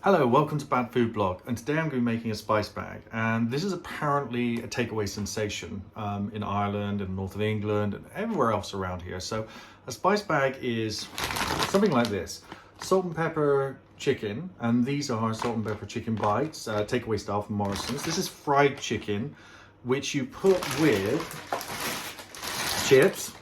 Hello, welcome to Bad Food Blog, and today I'm going to be making a spice bag, and this is apparently a takeaway sensation in Ireland and north of England and everywhere else around here. So a spice bag is something like this: salt and pepper chicken, and these are salt and pepper chicken bites, takeaway style from Morrison's. This is fried chicken, which you put with chips,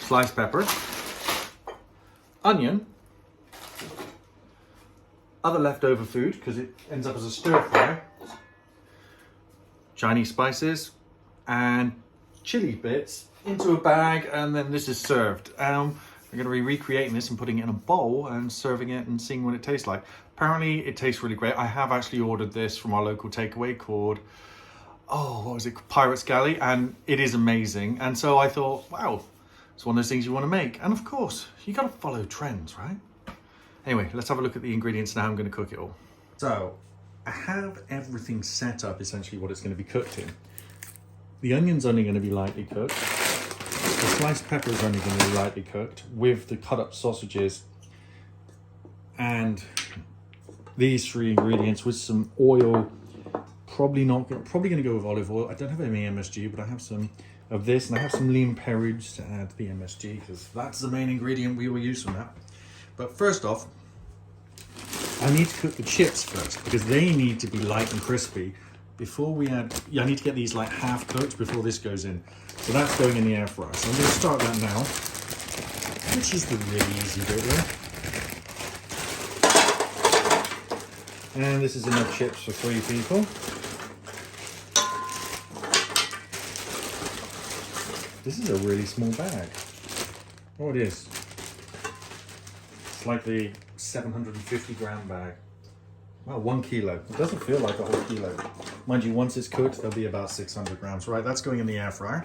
sliced pepper, onion, other leftover food, because it ends up as a stir fry, Chinese spices, and chili bits into a bag, and then this is served. I'm going to be recreating this and putting it in a bowl and serving it and seeing what it tastes like. Apparently it tastes really great. I have actually ordered this from our local takeaway called, what was it, Pirates Galley, and it is amazing. And so I thought, wow, it's one of those things you want to make. And of course, you got to follow trends, right? Anyway, let's have a look at the ingredients now. I'm going to cook it all. So I have everything set up, essentially what it's going to be cooked in. The onion's only going to be lightly cooked. The sliced pepper is only going to be lightly cooked with the cut up sausages and these three ingredients with some oil. Probably going to go with olive oil. I don't have any MSG, but I have some of this, and I have some lean porridge to add to the MSG because that's the main ingredient we will use from that. But first off, I need to cook the chips first because they need to be light and crispy before we add. I need to get these like half cooked before this goes in. So that's going in the air fryer. So I'm going to start that now, which is the really easy bit there. And this is enough chips for 3 people. This is a really small bag. Oh, it is. It's like the 750 gram bag. Well, 1 kilo. It doesn't feel like a whole kilo. Mind you, once it's cooked, there'll be about 600 grams. Right, that's going in the air fryer.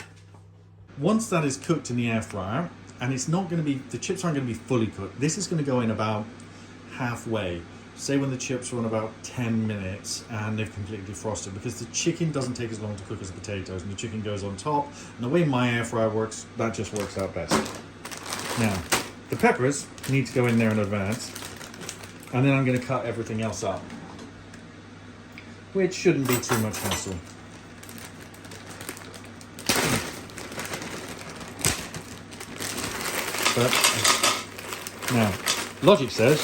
Once that is cooked in the air fryer, and it's not going to be, the chips aren't going to be fully cooked. This is going to go in about halfway. Say when the chips are on about 10 minutes and they've completely defrosted, because the chicken doesn't take as long to cook as the potatoes, and the chicken goes on top. And the way my air fryer works, that just works out best. Now, the peppers need to go in there in advance, and then I'm going to cut everything else up, which shouldn't be too much hassle. But now, logic says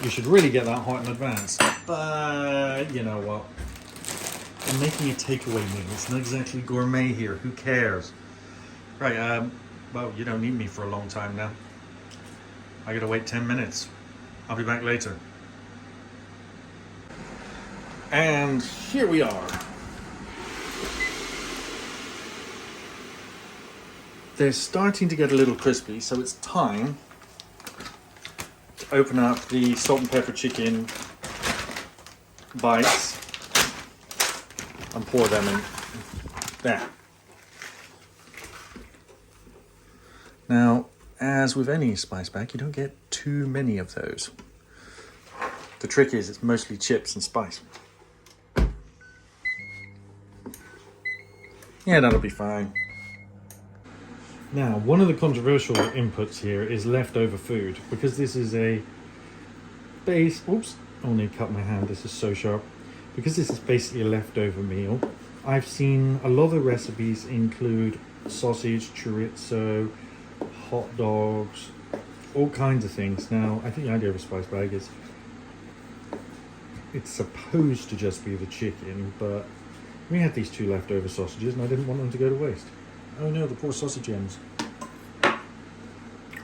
you should really get that hot in advance, but you know what? I'm making a takeaway meal. It's not exactly gourmet here. Who cares? Right, well, you don't need me for a long time now. I gotta wait 10 minutes. I'll be back later. And here we are. They're starting to get a little crispy, so it's time to open up the salt and pepper chicken bites and pour them in. There. Now, as with any spice bag, you don't get too many of those. The trick is it's mostly chips and spice. Yeah, that'll be fine. Now, one of the controversial inputs here is leftover food, because this is a base. Oops, I only cut my hand. This is so sharp. Because this is basically a leftover meal, I've seen a lot of the recipes include sausage, chorizo, hot dogs, all kinds of things. Now, I think the idea of a spice bag is it's supposed to just be the chicken, but we had these 2 leftover sausages and I didn't want them to go to waste. Oh no, the poor sausage ends.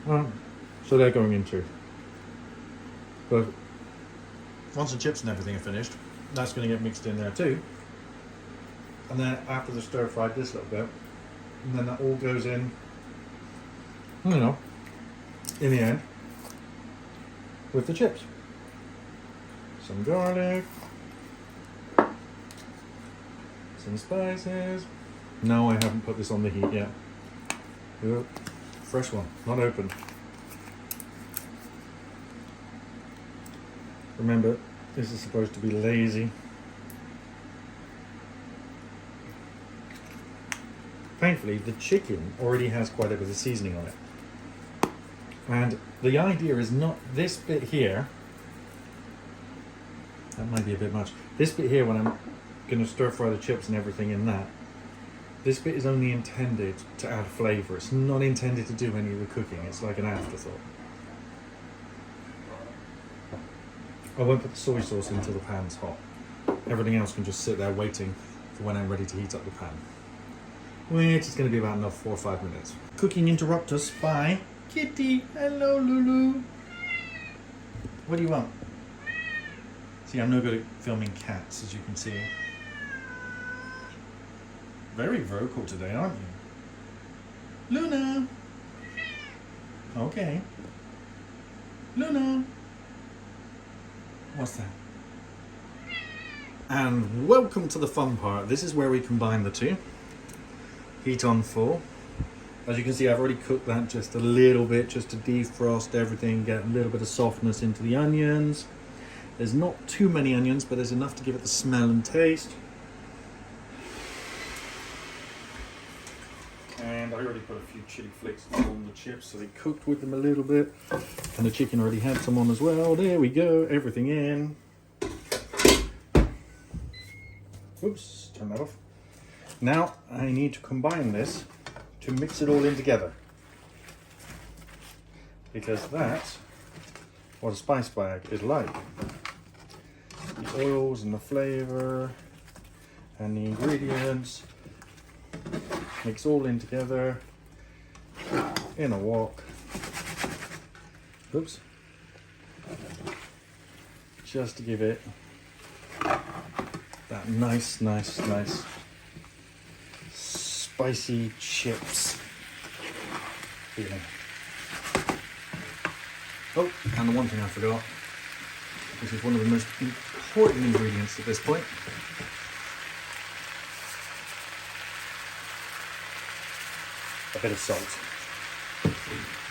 So they're going in too. But once the chips and everything are finished, that's going to get mixed in there too. And then after the stir fried this little bit, and then that all goes in, you know, in the end, with the chips. Some garlic, some spices. No, I haven't put this on the heat yet. Ooh, fresh one, not open. Remember, this is supposed to be lazy. Thankfully, the chicken already has quite a bit of seasoning on it. And the idea is not this bit here That might be a bit much. This bit here, when I'm going to stir fry the chips and everything in that, this bit is only intended to add flavour. It's not intended to do any of the cooking. It's like an afterthought. I won't put the soy sauce until the pan's hot. Everything else can just sit there waiting for when I'm ready to heat up the pan. Which is going to be about another 4 or 5 minutes. Cooking interrupt us by Kitty. Hello, Lulu. What do you want? See, I'm no good at filming cats, as you can see. Very vocal today, aren't you? Luna! Okay. Luna! What's that? And welcome to the fun part. This is where we combine the two. Heat on full. As you can see, I've already cooked that just a little bit, just to defrost everything, get a little bit of softness into the onions. There's not too many onions, but there's enough to give it the smell and taste. And I already put a few chili flakes on the chips, so they cooked with them a little bit. And the chicken already had some on as well. There we go, everything in. Oops, turn that off. Now I need to combine this to mix it all in together. Because that's what a spice bag is like. The oils and the flavour and the ingredients. Mix all in together in a wok. Oops. Just to give it that nice spicy chips feeling. Oh, and the one thing I forgot, which is one of the most important ingredients at this point. A bit of salt.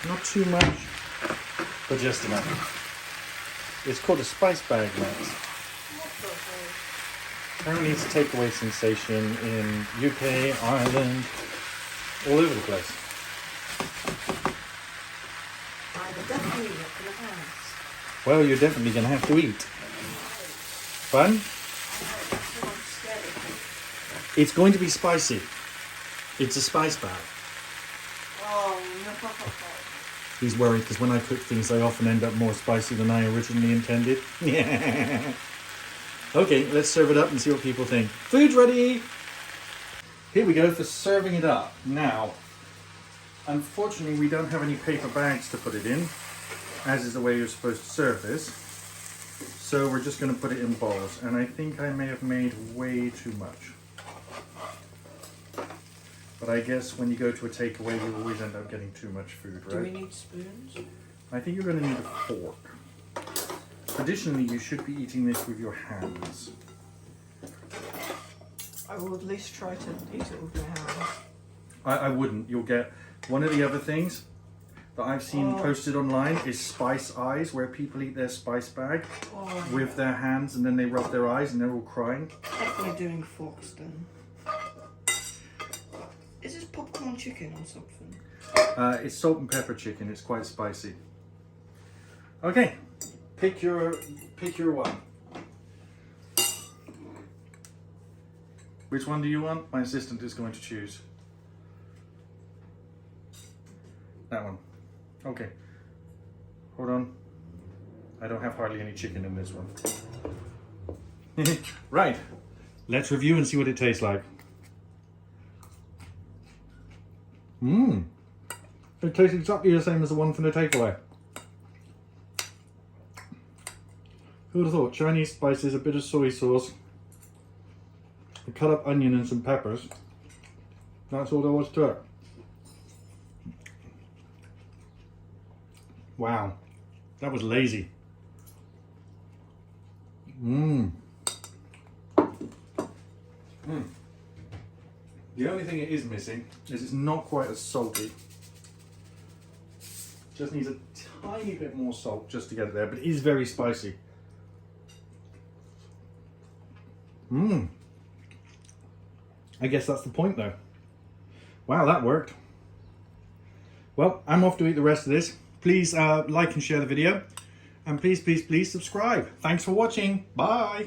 Not too much, but just enough. It's called a spice bag, Max. Apparently it's a takeaway sensation in UK, Ireland, all over the place. Well, you're definitely going to have to eat. Fun? It's going to be spicy. It's a spice bag. He's worried because when I cook things, I often end up more spicy than I originally intended. Yeah. Okay, let's serve it up and see what people think. Food's ready! Here we go for serving it up. Now, unfortunately, we don't have any paper bags to put it in, as is the way you're supposed to serve this. So we're just going to put it in bowls, and I think I may have made way too much. But I guess when you go to a takeaway, you always end up getting too much food, right? Do we need spoons? I think you're going to need a fork. Traditionally, you should be eating this with your hands. I will at least try to eat it with my hands. I wouldn't. You'll get one of the other things that I've seen posted online is spice eyes, where people eat their spice bag with their hands and then they rub their eyes and they're all crying. Definitely doing forks then. Is this popcorn chicken or something? It's salt and pepper chicken. It's quite spicy. Okay, pick your one. Which one do you want? My assistant is going to choose. That one. Okay. Hold on. I don't have hardly any chicken in this one. Right. Let's review and see what it tastes like. Mmm. It tastes exactly the same as the one from the takeaway. Who would have thought? Chinese spices, a bit of soy sauce, a cut up onion and some peppers. That's all there was to it. Wow. That was lazy. Mmm. Mmm. The only thing it is missing is it's not quite as salty. Just needs a tiny bit more salt just to get it there, but it is very spicy. Mmm. I guess that's the point though. Wow, that worked. Well, I'm off to eat the rest of this. Please like and share the video. And please, please, please subscribe. Thanks for watching. Bye.